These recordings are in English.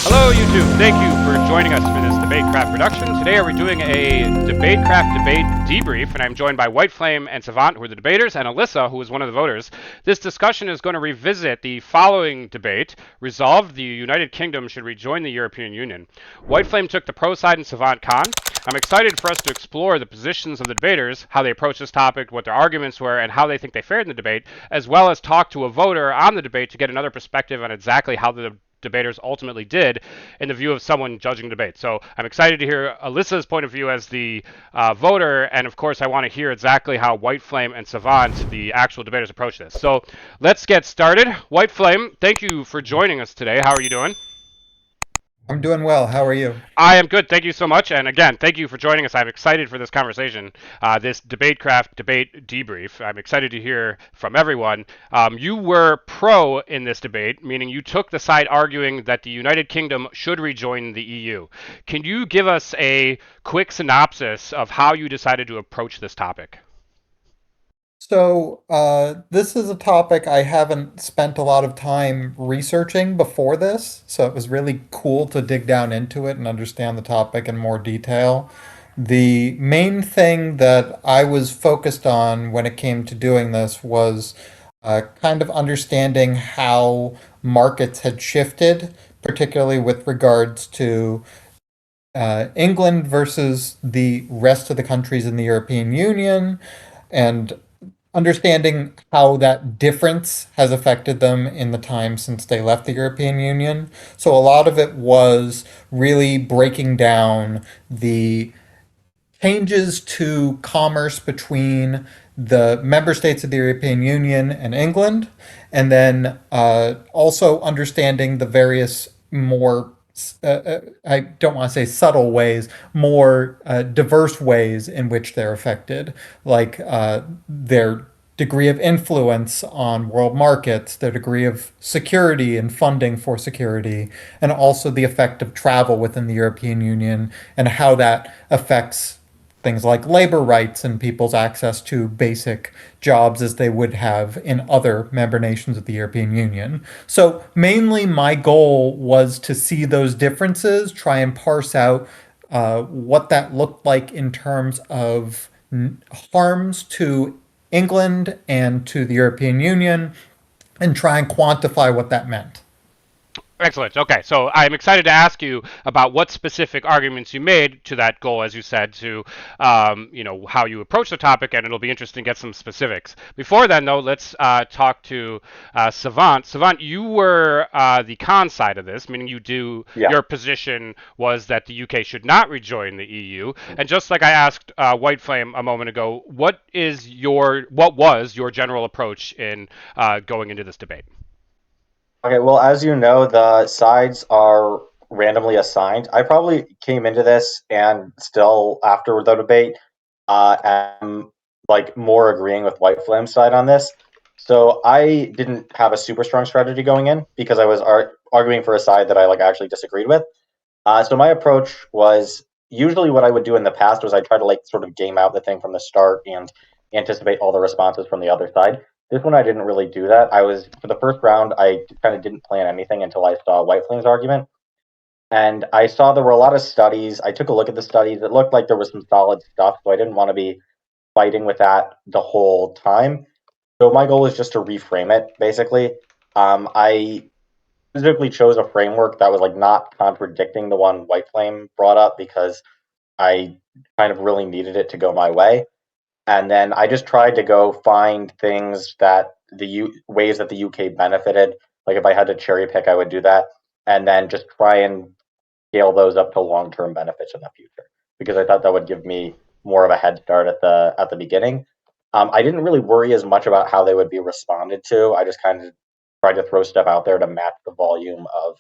Hello, YouTube. Thank you for joining us for this DebateCraft production. Today we're doing a DebateCraft debate debrief, and I'm joined by Whiteflame and Savant, who are the debaters, and Alyssa, who is one of the voters. This discussion is going to revisit the following debate: resolve the United Kingdom should rejoin the European Union. Whiteflame took the pro side and Savant con. I'm excited for us to explore the positions of the debaters, how they approach this topic, what their arguments were, and how they think they fared in the debate, as well as talk to a voter on the debate to get another perspective on exactly how the debaters ultimately did in the view of someone judging debate. So I'm excited to hear Alyssa's point of view as the voter, and of course I want to hear exactly how Whiteflame and Savant, the actual debaters, approach this. So let's get started. Whiteflame, thank you for joining us today. How are you doing? I'm doing well. How are you? I am good. Thank you so much. And again, thank you for joining us. I'm excited for this conversation, this DebateCraft debate debrief. I'm excited to hear from everyone. You were pro in this debate, meaning you took the side arguing that the United Kingdom should rejoin the EU. Can you give us a quick synopsis of how you decided to approach this topic? This is a topic I haven't spent a lot of time researching before this, so it was really cool to dig down into it and understand the topic in more detail. The main thing that I was focused on when it came to doing this was kind of understanding how markets had shifted, particularly with regards to England versus the rest of the countries in the European Union, and understanding how that difference has affected them in the time since they left the European Union. So a lot of it was really breaking down the changes to commerce between the member states of the European Union and England, and then also understanding the various more I don't want to say subtle ways, more diverse ways in which they're affected, like their degree of influence on world markets, their degree of security and funding for security, and also the effect of travel within the European Union and how that affects things like labor rights and people's access to basic jobs as they would have in other member nations of the European Union. So, mainly, my goal was to see those differences, try and parse out what that looked like in terms of harms to England and to the European Union, and try and quantify what that meant. Excellent. Okay, so I'm excited to ask you about what specific arguments you made to that goal, as you said, to how you approach the topic, and it'll be interesting to get some specifics. Before then, though, let's talk to Savant. Savant, you were the con side of this, meaning Yeah. your position was that the UK should not rejoin the EU. And just like I asked White Flame a moment ago, what was your general approach in going into this debate? Okay, well, as you know, the sides are randomly assigned. I probably came into this and still after the debate, am like more agreeing with White Flame's side on this. So I didn't have a super strong strategy going in because I was arguing for a side that I like actually disagreed with. So my approach was usually what I would do in the past was I try to like sort of game out the thing from the start and anticipate all the responses from the other side. This one I didn't really do that. I was for the first round I kind of didn't plan anything until I saw White Flame's argument. And I saw there were a lot of studies. I took a look at the studies. It looked like there was some solid stuff, so I didn't want to be fighting with that the whole time. So my goal is just to reframe it, basically. I specifically chose a framework that was like not contradicting the one White Flame brought up because I kind of really needed it to go my way. And then I just tried to go find things that ways that the UK benefited. Like if I had to cherry pick, I would do that, and then just try and scale those up to long term benefits in the future because I thought that would give me more of a head start at the beginning. I didn't really worry as much about how they would be responded to. I just kind of tried to throw stuff out there to match the volume of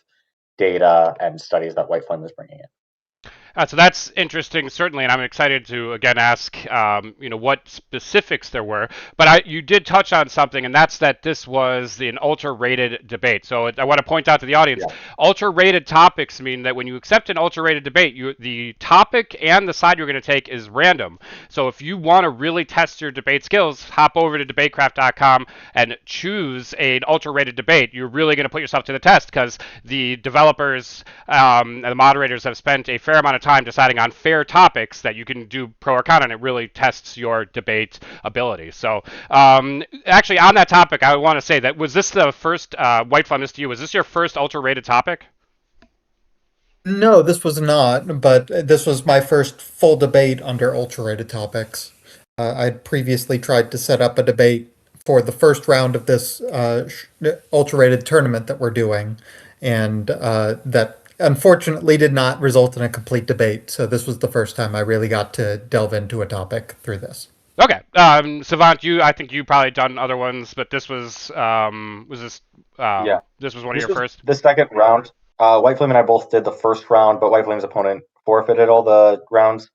data and studies that White Flame was bringing in. So that's interesting, certainly, and I'm excited to again ask, what specifics there were. But you did touch on something, and that's that this was an ultra-rated debate. So I want to point out to the audience, Yeah. ultra-rated topics mean that when you accept an ultra-rated debate, the topic and the side you're going to take is random. So if you want to really test your debate skills, hop over to DebateCraft.com and choose an ultra-rated debate. You're really going to put yourself to the test because the developers and the moderators have spent a fair amount of time deciding on fair topics that you can do pro or con, and it really tests your debate ability. So, actually, on that topic, I want to say that was this the first Whiteflame? This to you? Was this your first ultra rated topic? No, this was not, but this was my first full debate under ultra-rated topics. I'd previously tried to set up a debate for the first round of this ultra-rated tournament that we're doing, and that unfortunately did not result in a complete debate. So this was the first time I really got to delve into a topic through this. Okay, Savant, I think you probably done other ones, but this was this Yeah. this was one of This your was first. the second round. White Flame and I both did the first round, but White Flame's opponent forfeited all the rounds.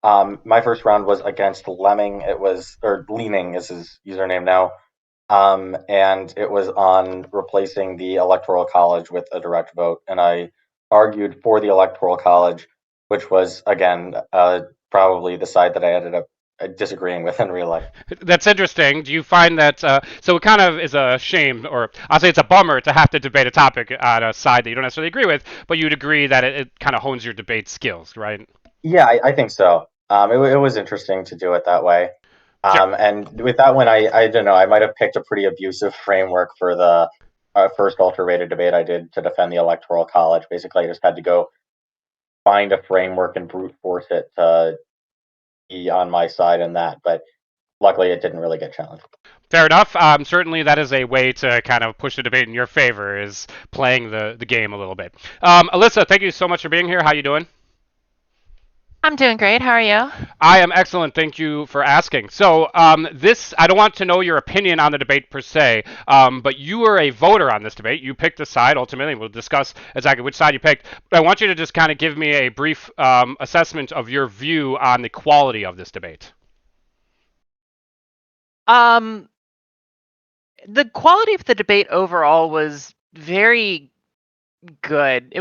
My first round was against Lemming. It was, or Leaning is his username now. And it was on replacing the Electoral College with a direct vote. And I argued for the Electoral College, which was, again, probably the side that I ended up disagreeing with in real life. That's interesting. Do you find that so it kind of is a shame, or I'll say it's a bummer to have to debate a topic on a side that you don't necessarily agree with, but you'd agree that it kind of hones your debate skills, right? Yeah, I think so. It was interesting to do it that way. Yeah. And with that one, I don't know, I might have picked a pretty abusive framework for the first ultra-rated debate I did to defend the Electoral College. Basically, I just had to go find a framework and brute force it to be on my side in that. But luckily, it didn't really get challenged. Fair enough. Certainly, that is a way to kind of push the debate in your favor, is playing the game a little bit. Alyssa, thank you so much for being here. How you doing? I'm doing great. How are you? I am excellent. Thank you for asking. So, I don't want to know your opinion on the debate per se, but you were a voter on this debate. You picked a side ultimately. We'll discuss exactly which side you picked. But I want you to just kind of give me a brief assessment of your view on the quality of this debate. Um, the quality of the debate overall was very good.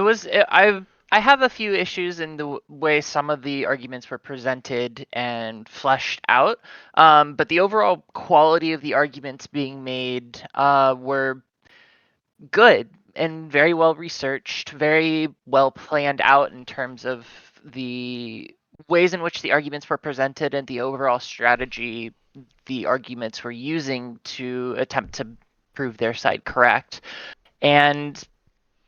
I have a few issues in the way some of the arguments were presented and fleshed out, but the overall quality of the arguments being made were good and very well researched, very well planned out in terms of the ways in which the arguments were presented and the overall strategy the arguments were using to attempt to prove their side correct. And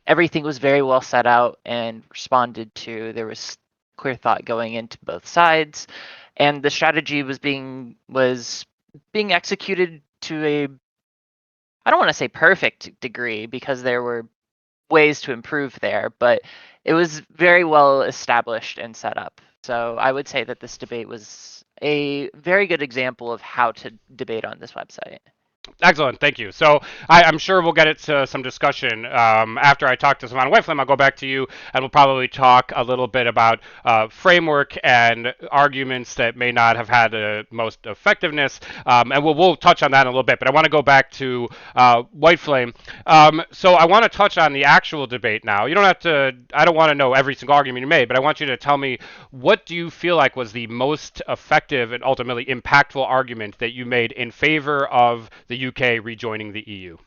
everything was very well set out and responded to. There was clear thought going into both sides, and the strategy was being executed to a, I don't want to say perfect degree because there were ways to improve there, but it was very well established and set up. So I would say that this debate was a very good example of how to debate on this website. Excellent, thank you. So I'm sure we'll get it to some discussion after I talk to Savannah Whiteflame. I'll go back to you, and we'll probably talk a little bit about framework and arguments that may not have had the most effectiveness, and we'll touch on that in a little bit. But I want to go back to Whiteflame. So I want to touch on the actual debate now. You don't have to. I don't want to know every single argument you made, but I want you to tell me, what do you feel like was the most effective and ultimately impactful argument that you made in favor of the UK rejoining the EU?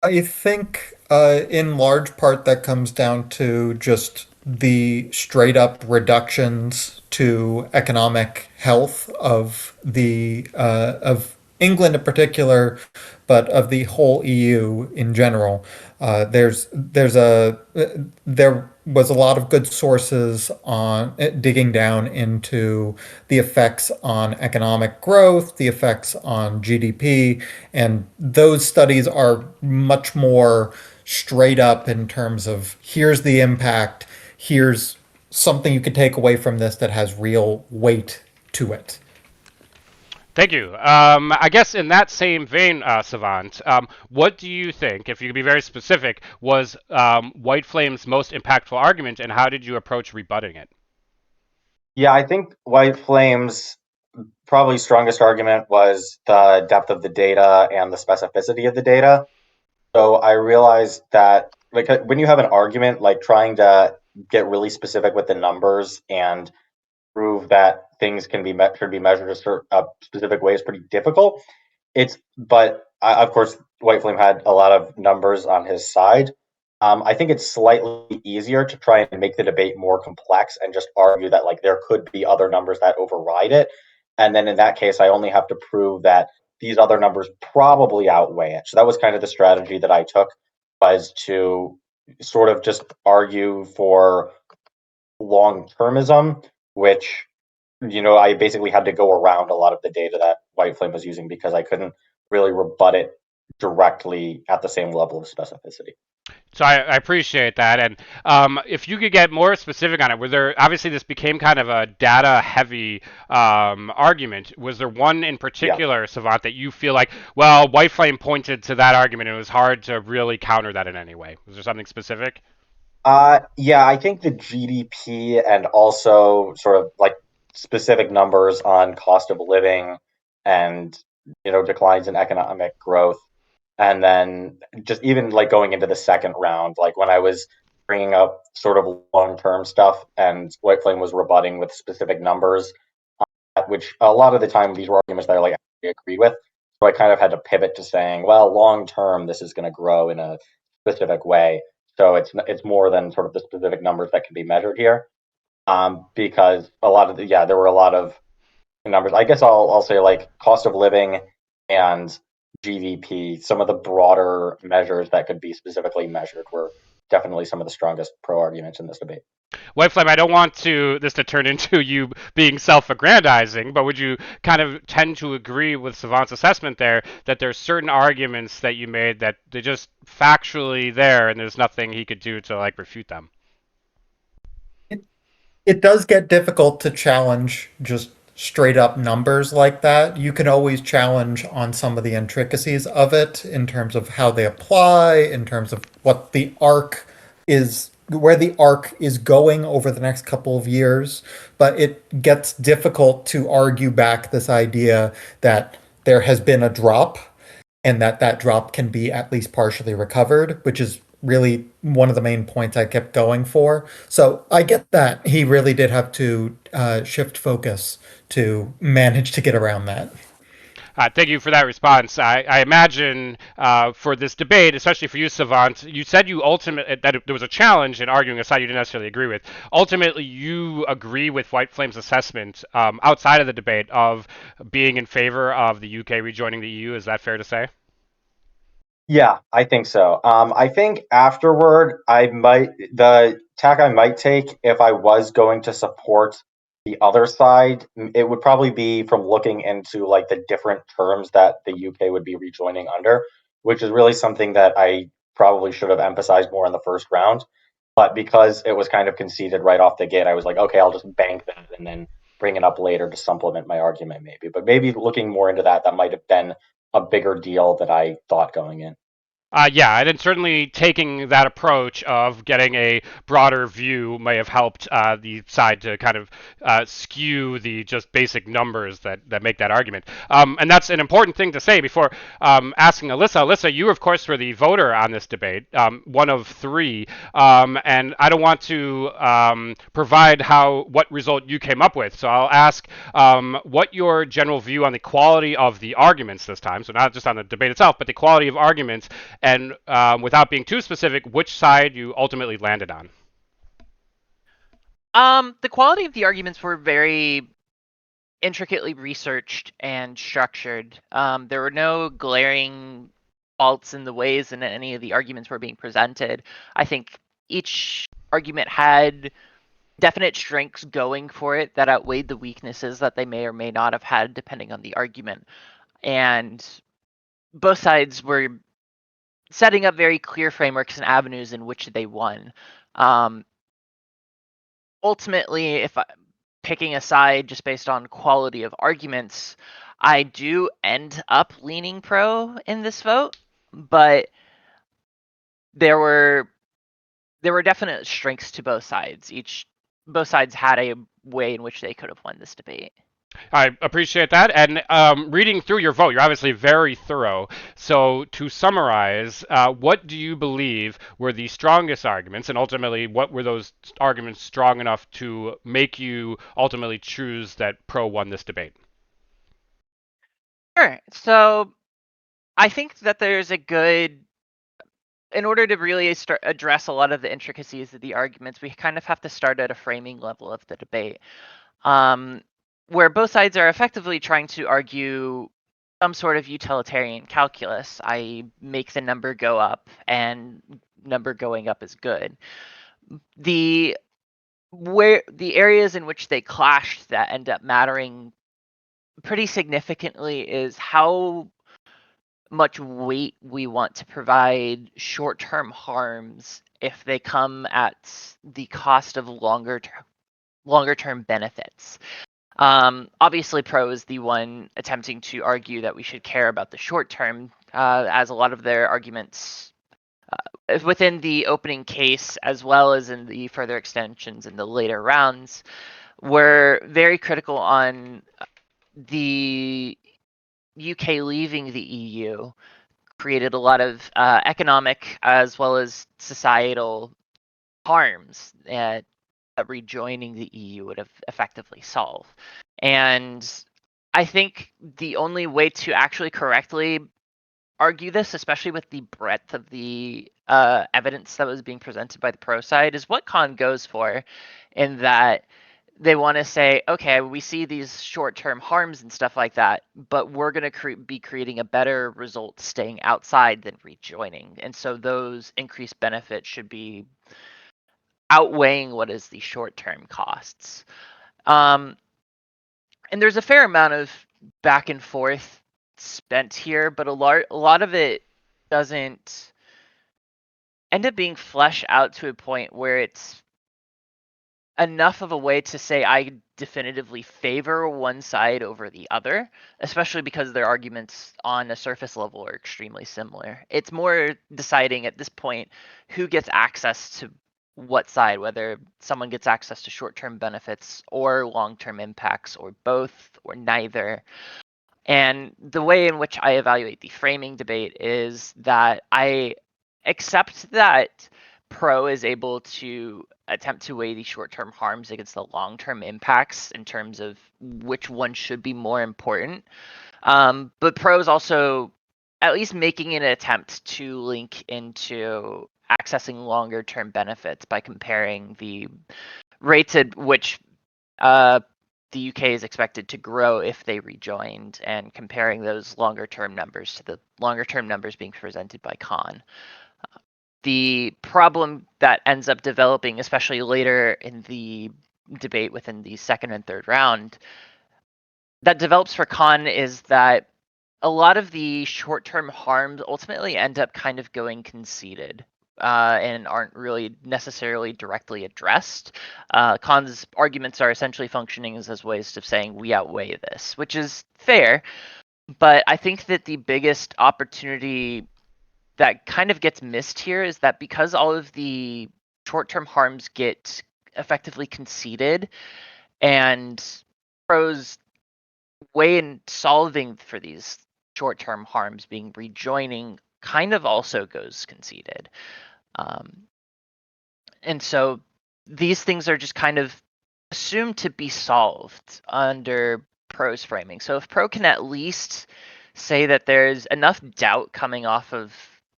I think, in large part, that comes down to just the straight up reductions to economic health of of England in particular, but of the whole EU in general. There was a lot of good sources on digging down into the effects on economic growth, the effects on GDP, and those studies are much more straight up in terms of here's the impact, here's something you could take away from this that has real weight to it. Thank you. I guess in that same vein, Savant, what do you think, if you could be very specific, was White Flame's most impactful argument, and how did you approach rebutting it? Yeah, I think White Flame's probably strongest argument was the depth of the data and the specificity of the data. So I realized that like when you have an argument, like trying to get really specific with the numbers and prove that things can be should be measured a specific way is pretty difficult. But of course, White Flame had a lot of numbers on his side. I think it's slightly easier to try and make the debate more complex and just argue that like there could be other numbers that override it, and then in that case, I only have to prove that these other numbers probably outweigh it. So that was kind of the strategy that I took, was to sort of just argue for long termism, which I basically had to go around a lot of the data that White Flame was using because I couldn't really rebut it directly at the same level of specificity. So I appreciate that, and if you could get more specific on it, were there obviously this became kind of a data-heavy argument? Was there one in Yeah. particular, Savant, that you feel like, well, White Flame pointed to that argument, and it was hard to really counter that in any way? Was there something specific? Yeah, I think the GDP and also sort of like specific numbers on cost of living and declines in economic growth, and then just even like going into the second round, like when I was bringing up sort of long-term stuff and White Flame was rebutting with specific numbers, which a lot of the time these were arguments that I like actually agreed with. So I kind of had to pivot to saying, well, long term, this is going to grow in a specific way. So it's more than sort of the specific numbers that can be measured here, because there were a lot of numbers. I guess I'll say like cost of living and GDP. Some of the broader measures that could be specifically measured were definitely some of the strongest pro arguments in this debate. White Flame, I don't want this to turn into you being self-aggrandizing, but would you kind of tend to agree with Savant's assessment there that there's certain arguments that you made that they're just factually there and there's nothing he could do to like refute them? It does get difficult to challenge just straight up numbers like that. You can always challenge on some of the intricacies of it in terms of how they apply, in terms of what the arc is, where the arc is going over the next couple of years. But it gets difficult to argue back this idea that there has been a drop and that drop can be at least partially recovered, which is really one of the main points I kept going for. So I get that he really did have to shift focus to manage to get around that. Thank you for that response. I imagine for this debate, especially for you, Savant, you said you ultimately that there was a challenge in arguing a side you didn't necessarily agree with. Ultimately, you agree with White Flame's assessment outside of the debate of being in favor of the UK rejoining the EU. Is that fair to say? Yeah, I think so. I think afterward, the tack I might take if I was going to support the other side, it would probably be from looking into like the different terms that the UK would be rejoining under, which is really something that I probably should have emphasized more in the first round. But because it was kind of conceded right off the gate, I was like, okay, I'll just bank that and then bring it up later to supplement my argument, maybe. But maybe looking more into that, that might have been a bigger deal than I thought going in. Yeah, and then certainly taking that approach of getting a broader view may have helped the side to kind of skew the just basic numbers that make that argument. And that's an important thing to say before asking Alyssa. Alyssa, you, of course, were the voter on this debate, one of three. And I don't want to provide what result you came up with. So I'll ask what your general view on the quality of the arguments this time, so not just on the debate itself, but the quality of arguments, and without being too specific, which side you ultimately landed on. The quality of the arguments were very intricately researched and structured. There were no glaring faults in the ways in any of the arguments were being presented. I think each argument had definite strengths going for it that outweighed the weaknesses that they may or may not have had depending on the argument. And both sides were setting up very clear frameworks and avenues in which they won. Ultimately, if picking a side just based on quality of arguments, I do end up leaning pro in this vote, but there were definite strengths to both sides. Both sides had a way in which they could have won this debate. I appreciate that. And reading through your vote, you're obviously very thorough. So, to summarize, what do you believe were the strongest arguments, and ultimately, what were those arguments strong enough to make you ultimately choose that pro won this debate? Sure. So, I think that there's a good, in order to really address a lot of the intricacies of the arguments, we kind of have to start at a framing level of the debate, where both sides are effectively trying to argue some sort of utilitarian calculus, i.e., make the number go up, and number going up is good. The areas in which they clashed that end up mattering pretty significantly is how much weight we want to provide short-term harms if they come at the cost of longer-term benefits. Obviously, pro is the one attempting to argue that we should care about the short term, as a lot of their arguments within the opening case, as well as in the further extensions in the later rounds, were very critical on the UK leaving the EU created a lot of economic as well as societal harms that rejoining the EU would have effectively solved. And I think the only way to actually correctly argue this, especially with the breadth of the evidence that was being presented by the pro side, is what Khan goes for, in that they want to say, okay, we see these short-term harms and stuff like that, but we're going to be creating a better result staying outside than rejoining. And so those increased benefits should be outweighing what is the short-term costs. And there's a fair amount of back and forth spent here, but a lot of it doesn't end up being fleshed out to a point where it's enough of a way to say I definitively favor one side over the other, especially because their arguments on a surface level are extremely similar. It's more deciding at this point who gets access to what side, whether someone gets access to short-term benefits or long-term impacts or both or neither. And the way in which I evaluate the framing debate is that I accept that pro is able to attempt to weigh the short-term harms against the long-term impacts in terms of which one should be more important. But pro is also at least making an attempt to link into accessing longer-term benefits by comparing the rates at which the UK is expected to grow if they rejoined, and comparing those longer-term numbers to the longer-term numbers being presented by Khan. The problem that ends up developing, especially later in the debate within the second and third round, that develops for Khan is that a lot of the short-term harms ultimately end up kind of going conceded. And aren't really necessarily directly addressed. Khan's arguments are essentially functioning as ways of saying we outweigh this, which is fair. But I think that the biggest opportunity that kind of gets missed here is that because all of the short-term harms get effectively conceded, and pro's way in solving for these short-term harms being rejoining kind of also goes conceded. And so these things are just kind of assumed to be solved under pro's framing. So if pro can at least say that there's enough doubt coming off of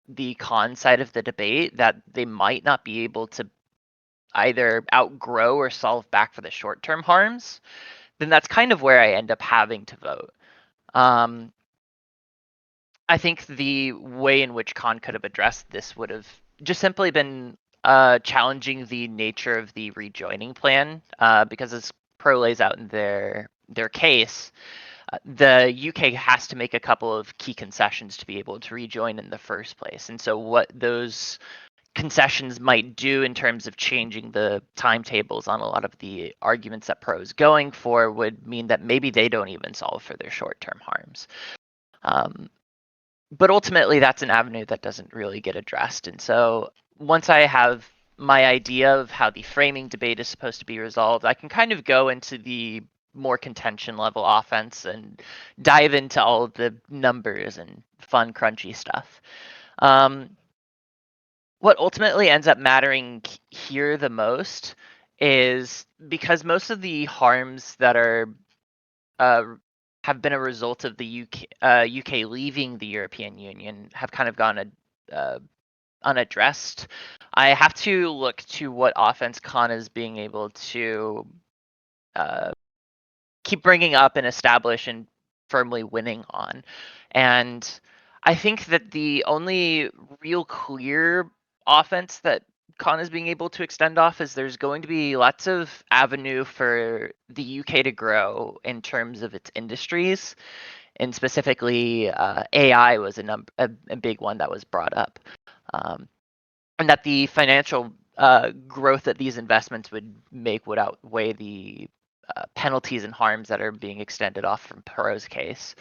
the Khan side of the debate that they might not be able to either outgrow or solve back for the short-term harms, then that's kind of where I end up having to vote. I think the way in which Khan could have addressed this would have just simply been challenging the nature of the rejoining plan, because as pro lays out in their case, the UK has to make a couple of key concessions to be able to rejoin in the first place. And so what those concessions might do in terms of changing the timetables on a lot of the arguments that pro is going for would mean that maybe they don't even solve for their short-term harms. But ultimately, that's an avenue that doesn't really get addressed. And so once I have my idea of how the framing debate is supposed to be resolved, I can kind of go into the more contention level offense and dive into all of the numbers and fun, crunchy stuff. What ultimately ends up mattering here the most is because most of the harms that are have been a result of the UK leaving the European Union have kind of gone unaddressed. I have to look to what offense Khan is being able to keep bringing up and establish and firmly winning on. And I think that the only real clear offense that Khan is being able to extend off is there's going to be lots of avenue for the UK to grow in terms of its industries, and specifically AI was a big one that was brought up, and that the financial growth that these investments would make would outweigh the penalties and harms that are being extended off from Pro's case.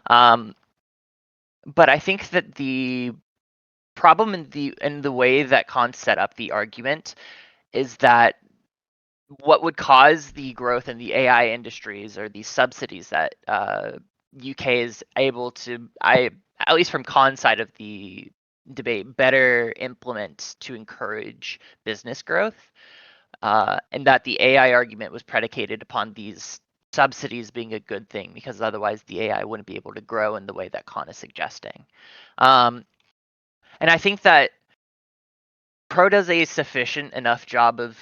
But I think that the problem in the way that Khan set up the argument is that what would cause the growth in the AI industries or the subsidies that UK is able to, at least from Khan's side of the debate, better implement to encourage business growth, and that the AI argument was predicated upon these subsidies being a good thing, because otherwise the AI wouldn't be able to grow in the way that Khan is suggesting. And I think that Pro does a sufficient enough job of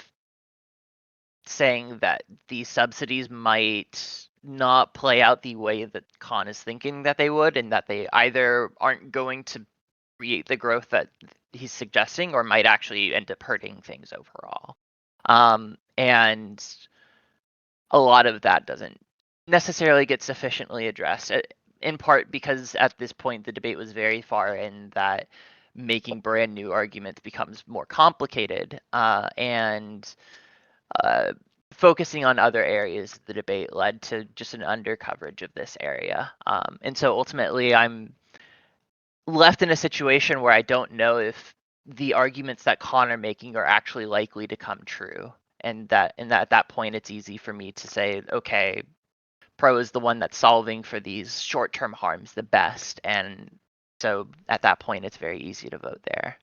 saying that the subsidies might not play out the way that Khan is thinking that they would, and that they either aren't going to create the growth that he's suggesting or might actually end up hurting things overall. And a lot of that doesn't necessarily get sufficiently addressed, in part because at this point the debate was very far in that making brand new arguments becomes more complicated, and focusing on other areas of the debate led to just an undercoverage of this area. And so ultimately I'm left in a situation where I don't know if the arguments that Khan are making are actually likely to come true. And that at that point it's easy for me to say, okay, Pro is the one that's solving for these short-term harms the best. And so at that point it's very easy to vote there.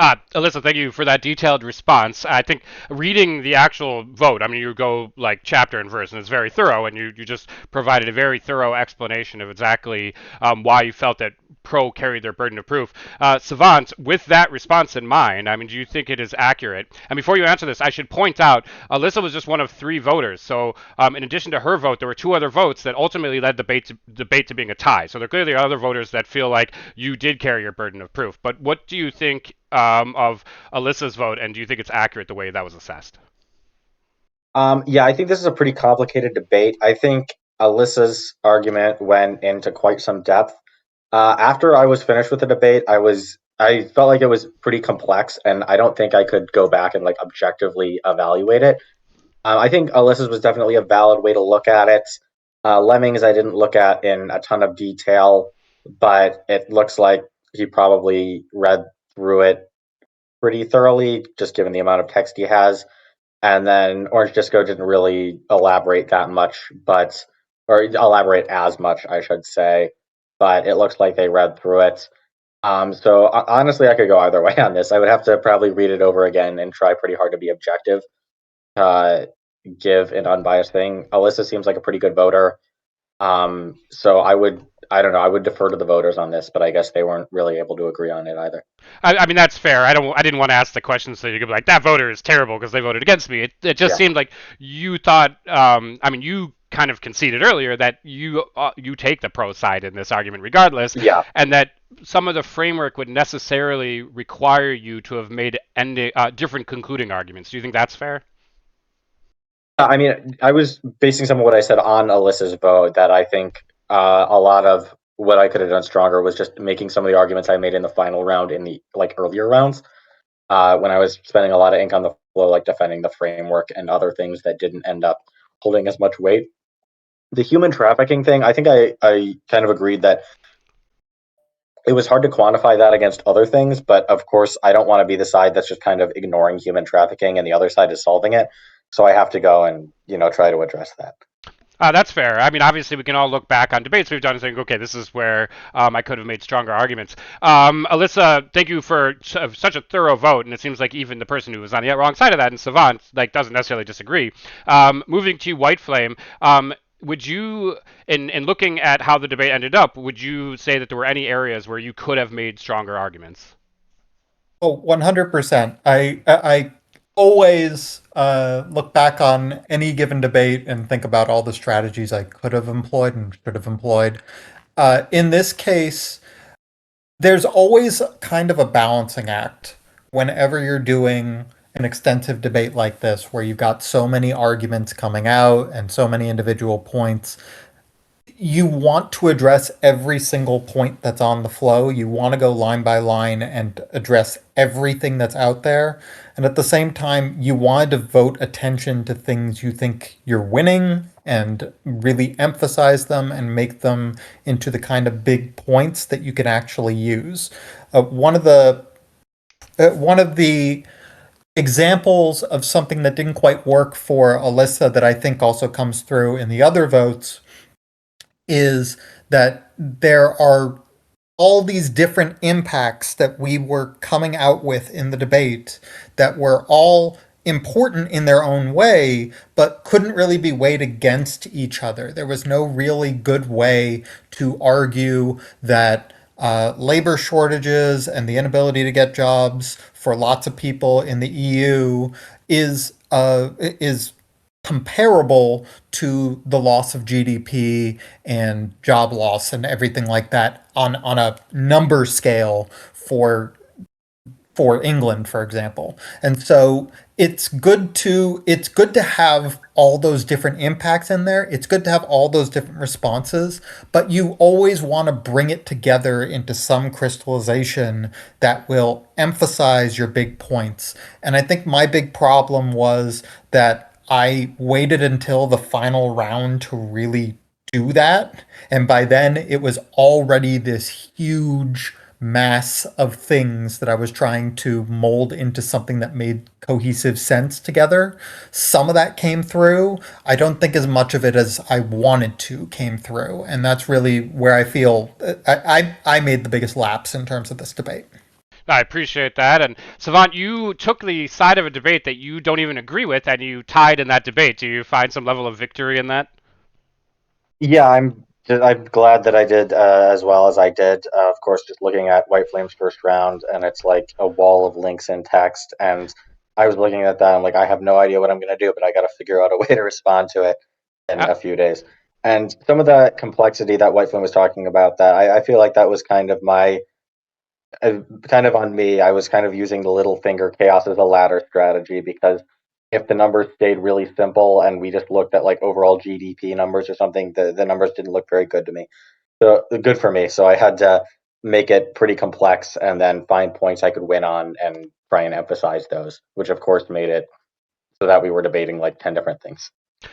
Alyssa, thank you for that detailed response. I think reading the actual vote, I mean, you go like chapter and verse, and it's very thorough, and you just provided a very thorough explanation of exactly why you felt that Pro carried their burden of proof. Savant, with that response in mind, I mean, do you think it is accurate? And before you answer this, I should point out, Alyssa was just one of 3 voters. So in addition to her vote, there were 2 other votes that ultimately led the debate to being a tie. So there clearly are other voters that feel like you did carry your burden of proof. But what do you think of Alyssa's vote, and do you think it's accurate the way that was assessed? Yeah, I think this is a pretty complicated debate. I think Alyssa's argument went into quite some depth. After I was finished with the debate, I felt like it was pretty complex, and I don't think I could go back and like objectively evaluate it. I think Alyssa's was definitely a valid way to look at it. Lemmings I didn't look at in a ton of detail, but it looks like he probably read through it pretty thoroughly, just given the amount of text he has. And then Orange Disco didn't really elaborate that much, or elaborate as much, I should say. But it looks like they read through it. So honestly, I could go either way on this. I would have to probably read it over again and try pretty hard to be objective, give an unbiased thing. Alyssa seems like a pretty good voter. So I don't know, I would defer to the voters on this, but I guess they weren't really able to agree on it either. I mean, that's fair. I didn't want to ask the question so you could be like, that voter is terrible because they voted against me. It just seemed like you thought. I mean, you kind of conceded earlier that you take the pro side in this argument regardless, and that some of the framework would necessarily require you to have made different concluding arguments. Do you think that's fair? I mean, I was basing some of what I said on Alyssa's vote, that I think a lot of what I could have done stronger was just making some of the arguments I made in the final round in the earlier rounds, when I was spending a lot of ink on the flow, like defending the framework and other things that didn't end up holding as much weight. The human trafficking thing, I think I kind of agreed that it was hard to quantify that against other things, but of course, I don't want to be the side that's just kind of ignoring human trafficking and the other side is solving it. So I have to go and try to address that. That's fair. I mean, obviously, we can all look back on debates we've done and think, okay, this is where I could have made stronger arguments. Alyssa, thank you for such a thorough vote, and it seems like even the person who was on the wrong side of that, and Savant, doesn't necessarily disagree. Moving to Whiteflame, would you, in looking at how the debate ended up, would you say that there were any areas where you could have made stronger arguments? Oh, 100%. I always look back on any given debate and think about all the strategies I could have employed and should have employed. In this case, there's always kind of a balancing act whenever you're doing an extensive debate like this, where you've got so many arguments coming out and so many individual points. You want to address every single point that's on the flow. You want to go line by line and address everything that's out there. And at the same time, you want to devote attention to things you think you're winning and really emphasize them and make them into the kind of big points that you can actually use. One of the examples of something that didn't quite work for Alyssa that I think also comes through in the other votes is that there are all these different impacts that we were coming out with in the debate that were all important in their own way, but couldn't really be weighed against each other. There was no really good way to argue that labor shortages and the inability to get jobs for lots of people in the EU is comparable to the loss of GDP and job loss and everything like that on a number scale for England, for example. And so it's good to have all those different impacts in there. It's good to have all those different responses, but you always want to bring it together into some crystallization that will emphasize your big points. And I think my big problem was that I waited until the final round to really do that. And by then, it was already this huge mass of things that I was trying to mold into something that made cohesive sense together. Some of that came through. I don't think as much of it as I wanted to came through. And that's really where I feel I made the biggest lapse in terms of this debate. I appreciate that. And Savant, you took the side of a debate that you don't even agree with, and you tied in that debate. Do you find some level of victory in that? Yeah, I'm glad that I did as well as I did. Of course, just looking at White Flame's first round, and it's like a wall of links and text, and I was looking at that and like I have no idea what I'm going to do, but I got to figure out a way to respond to it in Uh, a few days. And some of the complexity that White Flame was talking about, that I feel like that was kind of on me. I was kind of using the little finger chaos as a ladder strategy, because if the numbers stayed really simple and we just looked at like overall GDP numbers or something, the numbers didn't look very good to me. So good for me. So I had to make it pretty complex and then find points I could win on and try and emphasize those, which of course made it so that we were debating like 10 different things.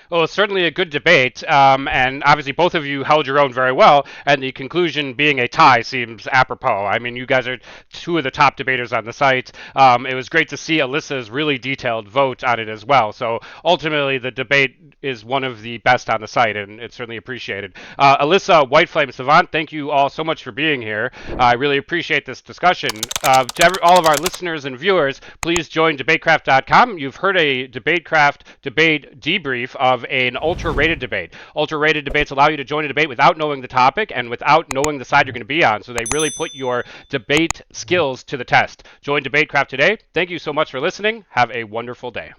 Well, it's certainly a good debate, and obviously both of you held your own very well, and the conclusion being a tie seems apropos. I mean, you guys are two of the top debaters on the site. It was great to see Alyssa's really detailed vote on it as well. So ultimately, the debate is one of the best on the site, and it's certainly appreciated. Alyssa, Whiteflame, Savant, thank you all so much for being here. I really appreciate this discussion. All of our listeners and viewers, please join DebateCraft.com. You've heard a DebateCraft debate debrief of an ultra-rated debate. Ultra-rated debates allow you to join a debate without knowing the topic and without knowing the side you're going to be on. So they really put your debate skills to the test. Join DebateCraft today. Thank you so much for listening. Have a wonderful day.